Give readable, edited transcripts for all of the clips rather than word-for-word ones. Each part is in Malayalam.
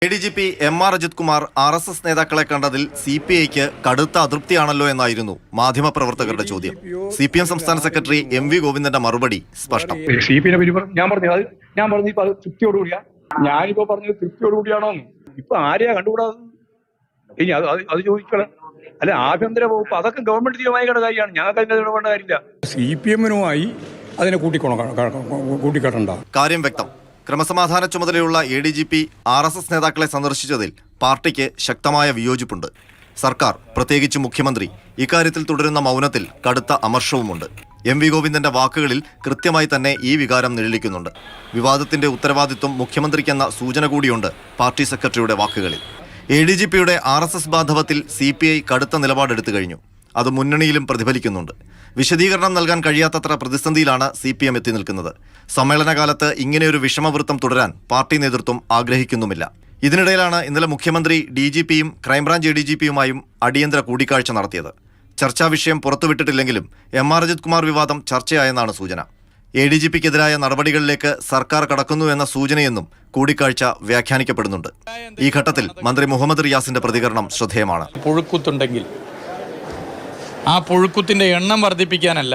ADGP MR Ajith Kumar RSS നേതാക്കളെ കണ്ടതിൽ CPIക്ക് കടുത്ത അതൃപ്തിയാണല്ലോ എന്നായിരുന്നു മാധ്യമപ്രവർത്തകരുടെ ചോദ്യം. CPM സംസ്ഥാന സെക്രട്ടറി MV ഗോവിന്ദന്റെ മറുപടി സ്പഷ്ടം. ഞാൻ പറഞ്ഞു തൃപ്തിയോടുകൂടിയാ. ഞാനിപ്പോ പറഞ്ഞത് തൃപ്തിയോടുകൂടിയാണോ? ഇപ്പൊ ആരെയാ കണ്ടുകൂടാതെ? ഇനി അത് ചോദിക്കണം. അല്ല, ആഭ്യന്തര വകുപ്പ് അതൊക്കെ ഗവൺമെന്റ് തീരുമാനിക്കേണ്ട കാര്യമാണ്. ഞങ്ങൾക്ക് അതിന്റെ ഇടപെടേണ്ട കാര്യമില്ല. CPM-നുമായി അതിനെ കൂട്ടിക്കെട്ടണ്ട. കാര്യം വ്യക്തം. ക്രമസമാധാന ചുമതലയുള്ള ADGP RSS നേതാക്കളെ സന്ദർശിച്ചതിൽ പാർട്ടിക്ക് ശക്തമായ വിയോജിപ്പുണ്ട്. സർക്കാർ, പ്രത്യേകിച്ച് മുഖ്യമന്ത്രി, ഇക്കാര്യത്തിൽ തുടരുന്ന മൗനത്തിൽ കടുത്ത അമർഷവുമുണ്ട്. MV ഗോവിന്ദന്റെ വാക്കുകളിൽ കൃത്യമായി തന്നെ ഈ വികാരം നിഴലിക്കുന്നുണ്ട്. വിവാദത്തിന്റെ ഉത്തരവാദിത്വം മുഖ്യമന്ത്രിക്കെന്ന സൂചന കൂടിയുണ്ട് പാർട്ടി സെക്രട്ടറിയുടെ വാക്കുകളിൽ. ADGPയുടെ RSS ബാന്ധവത്തിൽ CPI കടുത്ത നിലപാടെടുത്തു കഴിഞ്ഞു. അത് മുന്നണിയിലും പ്രതിഫലിക്കുന്നുണ്ട്. വിശദീകരണം നൽകാൻ കഴിയാത്തത്ര പ്രതിസന്ധിയിലാണ് CPM എത്തി നിൽക്കുന്നത്. സമ്മേളനകാലത്ത് ഇങ്ങനെയൊരു വിഷമവൃത്തം തുടരാൻ പാർട്ടി നേതൃത്വം ആഗ്രഹിക്കുന്നുമില്ല. ഇതിനിടയിലാണ് ഇന്നലെ മുഖ്യമന്ത്രി DGPയും ക്രൈംബ്രാഞ്ച് ADGPയുമായും അടിയന്തര കൂടിക്കാഴ്ച നടത്തിയത്. ചർച്ചാ വിഷയം പുറത്തുവിട്ടിട്ടില്ലെങ്കിലും MR അജിത് കുമാർ വിവാദം ചർച്ചയായെന്നാണ് സൂചന. ADGPക്കെതിരായ നടപടികളിലേക്ക് സർക്കാർ കടക്കുന്നു എന്ന സൂചനയെന്നും കൂടിക്കാഴ്ച വ്യാഖ്യാനിക്കപ്പെടുന്നുണ്ട്. ഈ ഘട്ടത്തിൽ മന്ത്രി മുഹമ്മദ് റിയാസിന്റെ പ്രതികരണം ശ്രദ്ധേയമാണ്. പുഴുക്കുത്തുണ്ടെങ്കിൽ ആ പുഴുക്കുത്തിൻ്റെ എണ്ണം വർദ്ധിപ്പിക്കാനല്ല,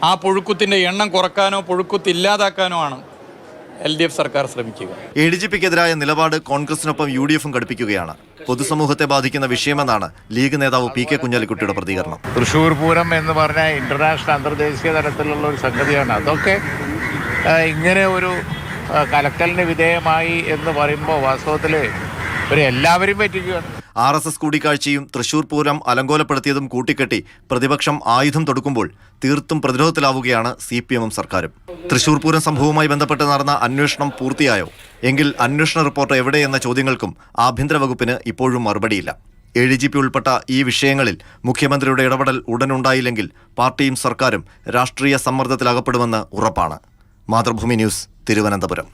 ആ പുഴുക്കുത്തിൻ്റെ എണ്ണം കുറക്കാനോ പുഴുക്കുത്തില്ലാതാക്കാനോ ആണ് LDF സർക്കാർ ശ്രമിക്കുക. ADGPക്കെതിരായ നിലപാട് കോൺഗ്രസിനൊപ്പം UDFും ഘടിപ്പിക്കുകയാണ്. പൊതുസമൂഹത്തെ ബാധിക്കുന്ന വിഷയമെന്നാണ് ലീഗ് നേതാവ് PK കുഞ്ഞാലിക്കുട്ടിയുടെ പ്രതികരണം. തൃശ്ശൂർ പൂരം എന്ന് പറഞ്ഞാൽ ഇന്റർനാഷണൽ അന്തർദേശീയ തലത്തിലുള്ള ഒരു സംഗതിയാണ്. അതൊക്കെ ഇങ്ങനെ ഒരു കലക്കലിന് വിധേയമായി എന്ന് പറയുമ്പോൾ വാസ്തവത്തിൽ എല്ലാവരും പറ്റിക്കുകയാണ്. RSS കൂടിക്കാഴ്ചയും തൃശൂർ പൂരം അലങ്കോലപ്പെടുത്തിയതും കൂട്ടിക്കെട്ടി പ്രതിപക്ഷം ആയുധം തൊടുക്കുമ്പോൾ തീർത്തും പ്രതിരോധത്തിലാവുകയാണ് CPMും സർക്കാരും. തൃശൂർ പൂരം സംഭവവുമായി ബന്ധപ്പെട്ട് നടന്ന അന്വേഷണം പൂർത്തിയായോ? എങ്കിൽ അന്വേഷണ റിപ്പോർട്ട് എവിടെയെന്ന ചോദ്യങ്ങൾക്കും ആഭ്യന്തര വകുപ്പിന് ഇപ്പോഴും മറുപടിയില്ല. ADGP ഉൾപ്പെട്ട ഈ വിഷയങ്ങളിൽ മുഖ്യമന്ത്രിയുടെ ഇടപെടൽ ഉടനുണ്ടായില്ലെങ്കിൽ പാർട്ടിയും സർക്കാരും രാഷ്ട്രീയ സമ്മർദ്ദത്തിലകപ്പെടുമെന്ന് ഉറപ്പാണ്. മാതൃഭൂമി ന്യൂസ്, തിരുവനന്തപുരം.